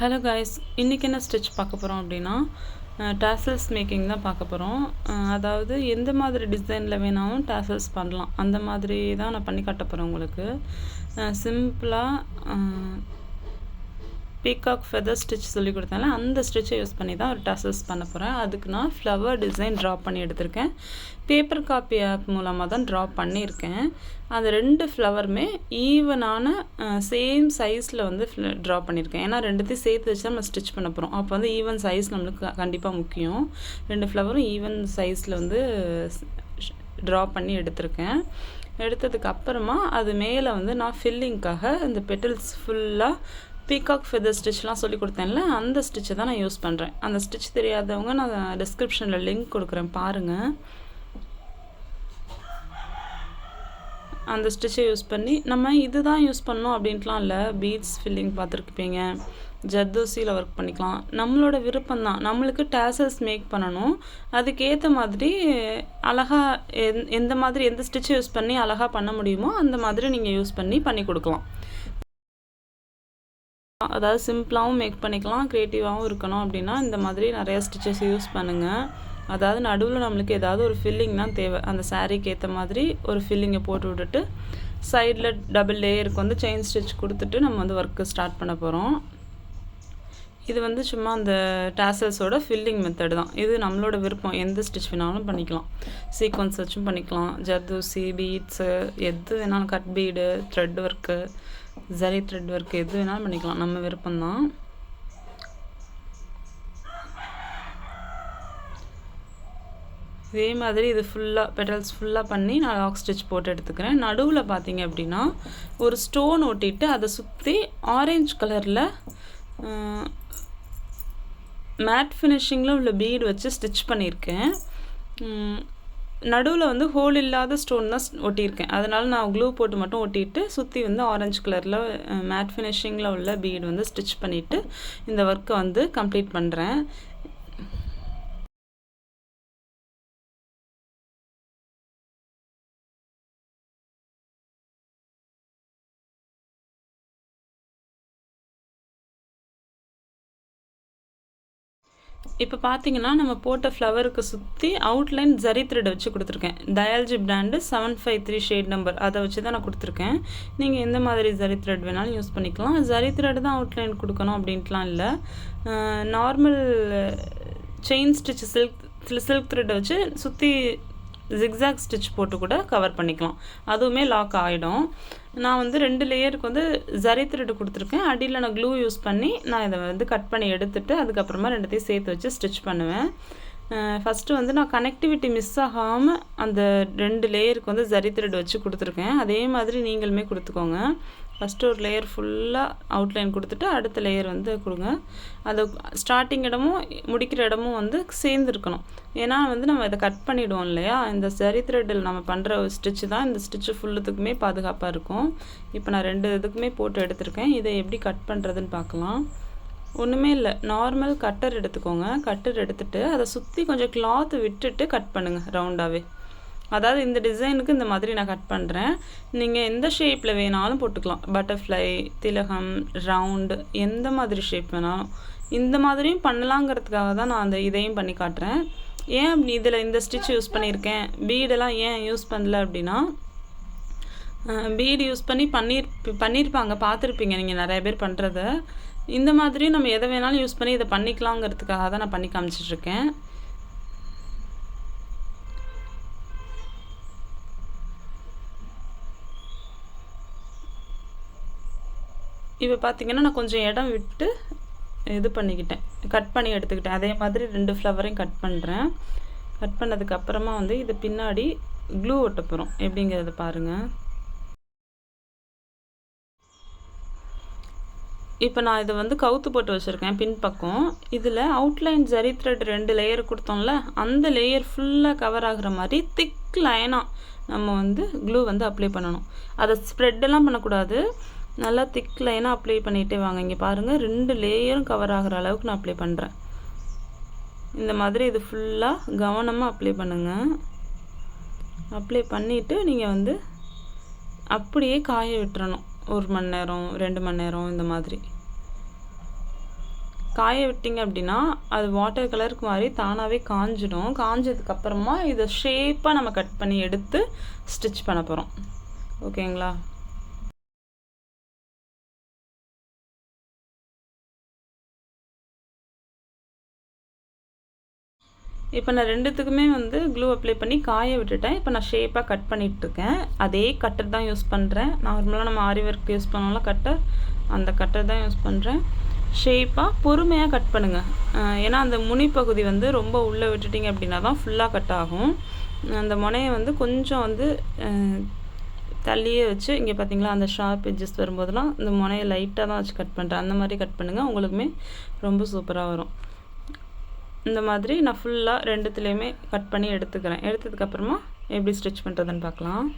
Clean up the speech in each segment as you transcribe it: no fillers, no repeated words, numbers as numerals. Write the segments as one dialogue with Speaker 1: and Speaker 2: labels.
Speaker 1: Hello guys, இன்றைக்கி என்ன stitch பார்க்க போகிறோம் அப்படின்னா டாசல்ஸ் மேக்கிங் தான் பார்க்க போகிறோம். அதாவது எந்த மாதிரி டிசைனில் வேணாலும் டாசல்ஸ் பண்ணலாம், அந்த மாதிரி தான் நான் பண்ணி காட்ட போகிறேன் உங்களுக்கு. சிம்பிளாக பீகாக் ஃபெதர் ஸ்டிச் சொல்லி கொடுத்தால அந்த ஸ்டிச்சை யூஸ் பண்ணி தான் ஒரு டாசல்ஸ் பண்ண போகிறேன். அதுக்கு நான் ஃப்ளவர் டிசைன் ட்ரா பண்ணி எடுத்திருக்கேன். பேப்பர் காப்பி ஆப் மூலமாக தான் ட்ரா பண்ணியிருக்கேன். அந்த ரெண்டு ஃப்ளவருமே ஈவனான சேம் சைஸில் வந்து ட்ரா பண்ணியிருக்கேன். ஏன்னா ரெண்டுத்தையும் சேர்த்து வச்சு நம்ம ஸ்டிச் பண்ண போகிறோம். அப்போ வந்து ஈவன் சைஸ் நம்மளுக்கு கண்டிப்பாக முக்கியம். ரெண்டு ஃப்ளவரும் ஈவன் சைஸில் வந்து ட்ரா பண்ணி எடுத்திருக்கேன். எடுத்ததுக்கு அப்புறமா அது மேலே வந்து நான் ஃபில்லிங்க்காக இந்த பெட்டல்ஸ் ஃபுல்லாக பீகாக் ஃபெதர் ஸ்டிச்லாம் சொல்லி கொடுத்தேன்ல, அந்த ஸ்டிச்சை தான் நான் யூஸ் பண்ணுறேன். அந்த ஸ்டிச் தெரியாதவங்க நான் டிஸ்கிரிப்ஷனில் லிங்க் கொடுக்குறேன், பாருங்கள். அந்த ஸ்டிச்சை யூஸ் பண்ணி நம்ம இது தான் யூஸ் பண்ணோம் அப்படின்ட்டுலாம் இல்லை. பீட்ஸ் ஃபில்லிங் பார்த்துருப்பீங்க, ஜர்தோசியில் ஒர்க் பண்ணிக்கலாம். நம்மளோட விருப்பம் தான். நம்மளுக்கு டாசல்ஸ் மேக் பண்ணணும், அதுக்கேற்ற மாதிரி அழகாக எந்த மாதிரி எந்த ஸ்டிச்சை யூஸ் பண்ணி அழகாக பண்ண முடியுமோ அந்த மாதிரி நீங்கள் யூஸ் பண்ணி கொடுக்கலாம். அதாவது சிம்பிளாகவும் மேக் பண்ணிக்கலாம், க்ரியேட்டிவாகவும் இருக்கணும் அப்படின்னா இந்த மாதிரி நிறைய ஸ்டிச்சஸ் யூஸ் பண்ணுங்கள். அதாவது நடுவில் நம்மளுக்கு ஏதாவது ஒரு ஃபில்லிங் தான் தேவை. அந்த சாரீக்கு ஏற்ற மாதிரி ஒரு ஃபில்லிங்கை போட்டு விட்டுட்டு சைடில் டபுள் லேயருக்கு வந்து செயின் ஸ்டிச் கொடுத்துட்டு நம்ம வந்து ஒர்க்கு ஸ்டார்ட் பண்ண போகிறோம். இது வந்து சும்மா அந்த டாசல்ஸோட ஃபில்லிங் மெத்தட் தான். இது நம்மளோட விருப்பம், எந்த ஸ்டிச் வேணாலும் பண்ணிக்கலாம். சீக்வன்ஸ் வச்சும் பண்ணிக்கலாம், ஜர்தூசி, பீட்ஸு, எது வேணாலும், cut bead, thread work, zari thread work, எது வேணாலும் பண்ணிக்கலாம், நம்ம விருப்பம்தான். இதே மாதிரி இது ஃபுல்லாக பெட்டல்ஸ் ஃபுல்லாக பண்ணி நான் லாக் ஸ்டிச் போட்டு எடுத்துக்கிறேன். நடுவில் பார்த்தீங்க அப்படின்னா ஒரு ஸ்டோன் ஒட்டிட்டு அதை சுற்றி ஆரஞ்சு கலரில் மேட் ஃபினிஷிங்கில் உள்ள பீடு வச்சு ஸ்டிச் பண்ணியிருக்கேன். நடுவில் வந்து ஹோல் இல்லாத ஸ்டோன் தான் ஒட்டியிருக்கேன். அதனால் நான் க்ளூ போட்டு மட்டும் ஒட்டிட்டு சுற்றி வந்து ஆரஞ்சு கலரில் மேட் ஃபினிஷிங்கில் உள்ள பீடு வந்து ஸ்டிச் பண்ணிவிட்டு இந்த ஒர்க்கை வந்து கம்ப்ளீட் பண்ணுறேன். இப்போ பார்த்தீங்கன்னா நம்ம போட்ட ஃப்ளவருக்கு சுற்றி அவுட்லைன் ஜரி த்ரெட் வச்சு கொடுத்துருக்கேன். டயால்ஜி பிராண்டு 753 ஷேட் நம்பர், அதை வச்சு தான் நான் கொடுத்துருக்கேன். நீங்கள் எந்த மாதிரி ஜரி த்ரெட் வேணாலும் யூஸ் பண்ணிக்கலாம். ஜரி த்ரெட் தான் அவுட்லைன் கொடுக்கணும் அப்படின்ட்டுலாம் இல்லை. நார்மல் செயின் ஸ்டிச் சில்க் த்ரெட்டை வச்சு சுற்றி ஜிக்ஸாக் ஸ்டிச் போட்டு கூட கவர் பண்ணிக்கலாம், அதுவுமே லாக் ஆகிடும். நான் வந்து 2 லேயருக்கு வந்து ஜரி த்ரெட் கொடுத்துருக்கேன். அடியில் நான் க்ளூ யூஸ் பண்ணி நான் இதை வந்து கட் பண்ணி எடுத்துகிட்டு அதுக்கப்புறமா ரெண்டுத்தையும் சேர்த்து வச்சு ஸ்டிச் பண்ணுவேன். ஃபஸ்ட்டு வந்து நான் கனெக்டிவிட்டி மிஸ் ஆகாமல் அந்த 2 லேயருக்கு வந்து ஜரி த்ரெட் வச்சு கொடுத்துருக்கேன். அதே மாதிரி நீங்களுமே கொடுத்துக்கோங்க. ஃபஸ்ட்டு ஒரு லேயர் ஃபுல்லாக அவுட்லைன் கொடுத்துட்டு அடுத்த லேயர் வந்து கொடுங்க. அது ஸ்டார்டிங் இடமும் முடிக்கிற இடமும் வந்து சேர்ந்துருக்கணும். ஏன்னா வந்து நம்ம இதை கட் பண்ணிவிடுவோம் இல்லையா, இந்த ஜரி த்ரெட்டில் நம்ம பண்ணுற ஒரு ஸ்டிச்சு தான் இந்த ஸ்டிச்சு ஃபுல்லுத்துக்குமே பாதுகாப்பாக இருக்கும். இப்போ நான் 2 இதுக்குமே போட்டு எடுத்திருக்கேன். இதை எப்படி கட் பண்ணுறதுன்னு பார்க்கலாம். ஒன்றுமே இல்லை, நார்மல் கட்டர் எடுத்துக்கோங்க. கட்டர் எடுத்துகிட்டு அதை சுற்றி கொஞ்சம் கிளாத்து விட்டுட்டு கட் பண்ணுங்கள் ரவுண்டாகவே. அதாவது இந்த டிசைனுக்கு இந்த மாதிரி நான் கட் பண்ணுறேன். நீங்கள் எந்த ஷேப்பில் வேணாலும் போட்டுக்கலாம், பட்டர்ஃப்ளை, திலகம், ரவுண்டு, எந்த மாதிரி ஷேப் வேணாலும் இந்த மாதிரியும் பண்ணலாங்கிறதுக்காக தான் நான் அந்த இதையும் பண்ணி காட்டுறேன். ஏன் அப்படி இதில் இந்த ஸ்டிச் யூஸ் பண்ணியிருக்கேன், பீடெல்லாம் ஏன் யூஸ் பண்ணல அப்படின்னா, பீடு யூஸ் பண்ணி பண்ணியிருப்பாங்க, பார்த்துருப்பீங்க நீங்கள் நிறைய பேர் பண்ணுறத. இந்த மாதிரி நம்ம எதை வேணாலும் யூஸ் பண்ணி இதை பண்ணிக்கலாங்கிறதுக்காக தான் நான் பண்ணி காமிச்சிட்ருக்கேன். இப்போ பார்த்தீங்கன்னா நான் கொஞ்சம் இடம் விட்டு இது பண்ணிக்கிட்டேன், கட் பண்ணி எடுத்துக்கிட்டேன். அதே மாதிரி 2 ஃப்ளவரையும் கட் பண்ணுறேன். கட் பண்ணதுக்கப்புறமா வந்து இது பின்னாடி க்ளூ ஒட்ட போகிறோம், எப்படிங்கிறத பாருங்கள். இப்போ நான் இதை வந்து கவுத்து போட்டு வச்சுருக்கேன் பின்பக்கம். இதில் அவுட்லைன் ஜரி த்ரெட் 2 லேயர் கொடுத்தோம்ல, அந்த லேயர் ஃபுல்லாக கவர் ஆகுற மாதிரி திக் லைனாக நம்ம வந்து க்ளூ வந்து அப்ளை பண்ணணும். அதை ஸ்ப்ரெட்டெல்லாம் பண்ணக்கூடாது, நல்லா திக் லைனாக அப்ளை பண்ணிகிட்டே வாங்க. இங்கே பாருங்கள், 2 லேயரும் கவர் ஆகிற அளவுக்கு நான் அப்ளை பண்ணுறேன். இந்த மாதிரி இது ஃபுல்லாக கவனமாக அப்ளை பண்ணுங்கள். அப்ளை பண்ணிவிட்டு நீங்கள் வந்து அப்படியே காய விட்டுறணும். 1 மணி நேரம் 2 மணி நேரம் இந்த மாதிரி. காய விட்டிங்க அப்படின்னா அது வாட்டர் கலருக்கு மாதிரி தானாகவே காஞ்சிடும். காஞ்சதுக்கப்புறமா இதை ஷேப்பாக நம்ம கட் பண்ணி எடுத்து ஸ்டிச் பண்ண போகிறோம். ஓகேங்களா? இப்போ நான் ரெண்டுத்துக்குமே வந்து க்ளூ அப்ளை பண்ணி காய விட்டுட்டேன். இப்போ நான் ஷேப்பாக கட் பண்ணிகிட்ருக்கேன். அதே கட்டர் தான் யூஸ் பண்ணுறேன். நார்மலாக நம்ம ஆரி ஒர்க் யூஸ் பண்ணோம்ல கட்டர், அந்த கட்டர் தான் யூஸ் பண்ணுறேன். ஷேப்பாக பொறுமையாக கட் பண்ணுங்கள். ஏன்னா அந்த முனிப்பகுதி வந்து ரொம்ப உள்ளே விட்டுட்டிங்க அப்படின்னா தான் ஃபுல்லாக கட் ஆகும். அந்த முனையை வந்து கொஞ்சம் வந்து தள்ளியே வச்சு, இங்கே பார்த்தீங்களா அந்த ஷார்ப் எட்ஜஸ் வரும்போதெல்லாம் இந்த முனையை லைட்டாக தான் வச்சு கட் பண்ணுறேன். அந்த மாதிரி கட் பண்ணுங்கள், உங்களுக்குமே ரொம்ப சூப்பராக வரும். இந்த மாதிரி நான் ஃபுல்லாக ரெண்டுத்துலேயுமே கட் பண்ணி எடுத்துக்கிறேன். எடுத்ததுக்கப்புறமா எப்படி ஸ்டிச் பண்ணுறதுன்னு பார்க்கலாம்.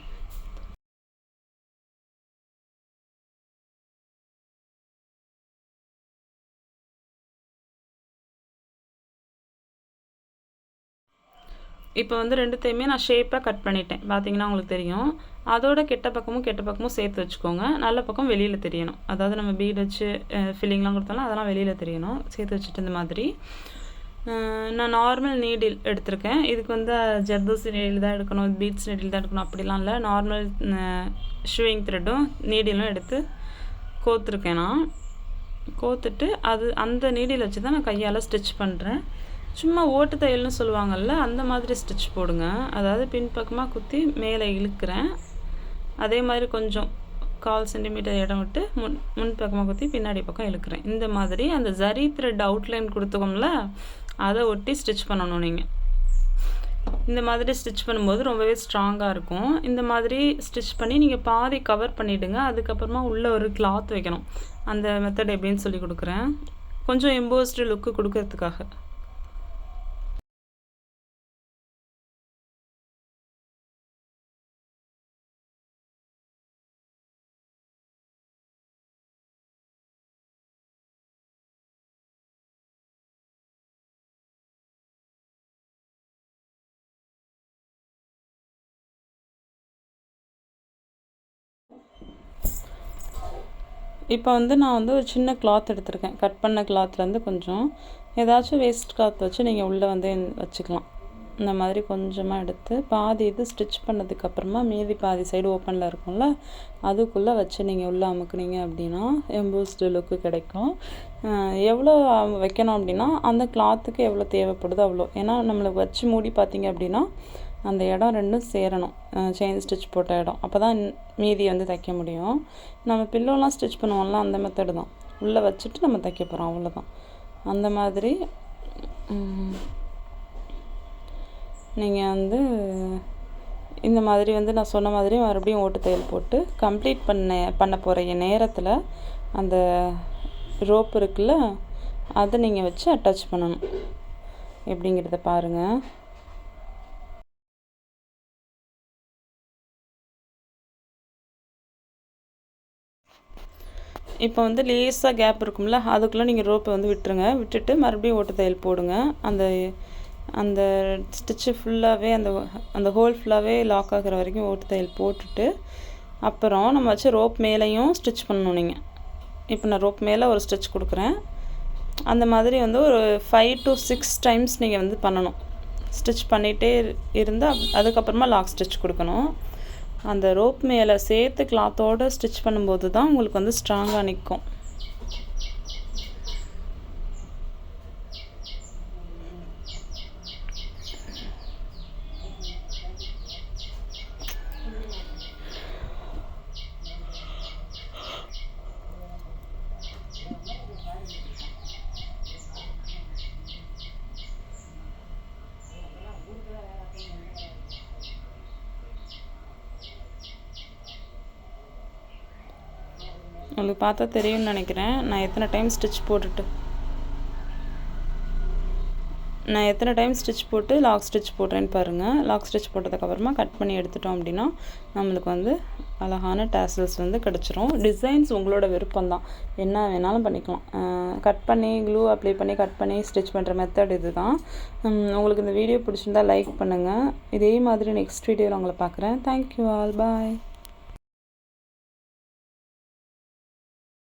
Speaker 1: இப்போ வந்து ரெண்டுத்தையுமே நான் ஷேப்பாக கட் பண்ணிட்டேன். பார்த்தீங்கன்னா உங்களுக்கு தெரியும். அதோட கெட்ட பக்கமும் சேர்த்து வச்சுக்கோங்க. நல்ல பக்கம் வெளியில் தெரியணும். அதாவது நம்ம பீட் வச்சு ஃபில்லிங்லாம் கொடுத்தாலும் அதெல்லாம் வெளியில் தெரியணும். சேர்த்து வச்சுட்டு இந்த மாதிரி நான் நார்மல் நீடில் எடுத்திருக்கேன். இதுக்கு வந்து ஜர்தோசி நீடில் தான் எடுக்கணும், பீட்ஸ் நீடில் தான் எடுக்கணும் அப்படிலாம் இல்லை. நார்மல் ஷூயிங் த்ரெட்டும் நீடிலும் எடுத்து கோத்துருக்கேன். நான் கோத்துட்டு அந்த நீடில் வச்சு தான் நான் கையால் ஸ்டிச் பண்ணுறேன். சும்மா ஓட்டு தையல்னு சொல்லுவாங்கள்ல, அந்த மாதிரி ஸ்டிச் போடுங்க. அதாவது பின்பக்கமாக குத்தி மேலே இழுக்கிறேன். அதே மாதிரி கொஞ்சம் 1/4 சென்டிமீட்டர் இடம் விட்டு முன்பக்கமாக குத்தி பின்னாடி பக்கம் இழுக்கிறேன். இந்த மாதிரி அந்த ஜரி த்ரெட் அவுட்லைன் கொடுத்துக்கோம்ல, அதை ஒட்டி ஸ்டிச் பண்ணணும். நீங்கள் இந்த மாதிரி ஸ்டிச் பண்ணும்போது ரொம்பவே ஸ்ட்ராங்காக இருக்கும். இந்த மாதிரி ஸ்டிச் பண்ணி நீங்கள் பாதி கவர் பண்ணிவிடுங்க. அதுக்கப்புறமா உள்ளே ஒரு கிளாத் வைக்கணும். அந்த மெத்தட் எப்படின்னு சொல்லி கொடுக்குறேன், கொஞ்சம் எம்போஸ்டு லுக்கு கொடுக்கறதுக்காக. இப்போ வந்து நான் வந்து ஒரு சின்ன கிளாத் எடுத்திருக்கேன். கட் பண்ண கிளாத்லேருந்து கொஞ்சம் ஏதாச்சும் வேஸ்ட் கிளாத் வச்சு நீங்கள் உள்ளே வந்து வச்சுக்கலாம். இந்த மாதிரி கொஞ்சமாக எடுத்து பாதி இது ஸ்டிச் பண்ணதுக்கப்புறமா மீதி பாதி சைடு ஓப்பனில் இருக்கும்ல, அதுக்குள்ளே வச்சு நீங்கள் உள்ளே அமுக்குனீங்க அப்படின்னா எம்போஸ்டு லுக்கு கிடைக்கும். எவ்வளோ வைக்கணும் அப்படின்னா அந்த கிளாத்துக்கு எவ்வளோ தேவைப்படுதோ அவ்வளோ. ஏன்னா நம்மளுக்கு வச்சு மூடி பார்த்தீங்க அப்படின்னா அந்த இடம் ரெண்டும் சேரணும், செயின் ஸ்டிச் போட்ட இடம். அப்போ தான் மீதி வந்து தைக்க முடியும். நம்ம பில்லோலாம் ஸ்டிச் பண்ணுவோம்ல, அந்த மெத்தடு தான். உள்ளே வச்சுட்டு நம்ம தைக்க போகிறோம், அவ்வளோதான். அந்த மாதிரி நீங்கள் வந்து இந்த மாதிரி வந்து நான் சொன்ன மாதிரி மறுபடியும் ஓட்டு தையல் போட்டு கம்ப்ளீட் பண்ண போகிற நேரத்தில் அந்த ரோப் இருக்குல்ல, அதை நீங்கள் வச்சு அட்டாச் பண்ணணும். எப்படிங்கிறத பாருங்கள். இப்போ வந்து லேசாக கேப் இருக்கும்ல, அதுக்குள்ளே நீங்கள் ரோப்பை வந்து விட்டுருங்க. விட்டுட்டு மறுபடியும் ஓட்டு தையல் போடுங்க. அந்த அந்த ஸ்டிச்சு ஃபுல்லாகவே அந்த ஹோல் ஃபுல்லாகவே லாக் ஆகிற வரைக்கும் ஓட்டு தையல் போட்டுட்டு அப்புறம் நம்ம வச்சு ரோப் மேலேயும் ஸ்டிச் பண்ணணும். நீங்கள் இப்போ நான் ரோப் மேலே ஒரு ஸ்டிச் கொடுக்குறேன். அந்த மாதிரி வந்து ஒரு 5 to 6 டைம்ஸ் நீங்கள் வந்து பண்ணணும். ஸ்டிச் பண்ணிகிட்டே இருந்தால் அதுக்கப்புறமா லாக் ஸ்டிச் கொடுக்கணும். அந்த ரோப் மேலே சேர்த்து கிளாத்தோடு ஸ்டிச் பண்ணும்போது தான் உங்களுக்கு வந்து ஸ்ட்ராங்காக நிற்கும். உங்களுக்கு பார்த்தா தெரியும்னு நினைக்கிறேன். நான் எத்தனை டைம் ஸ்டிச் போட்டு லாக் ஸ்டிச் போடுறேன்னு பாருங்கள். லாக் ஸ்டிச் போட்டதுக்கப்புறமா கட் பண்ணி எடுத்துட்டோம் அப்படின்னா நம்மளுக்கு வந்து அழகான டாசல்ஸ் வந்து கிடச்சிரும். டிசைன்ஸ் உங்களோட விருப்பம்தான், என்ன வேணாலும் பண்ணிக்கலாம். கட் பண்ணி க்ளூ அப்ளை பண்ணி கட் பண்ணி ஸ்டிச் பண்ணுற மெத்தட் இது தான். உங்களுக்கு இந்த வீடியோ பிடிச்சிருந்தால் லைக் பண்ணுங்கள். இதே மாதிரி நெக்ஸ்ட் வீடியோவில் உங்களை பார்க்குறேன். தேங்க்யூ ஆல், பாய்.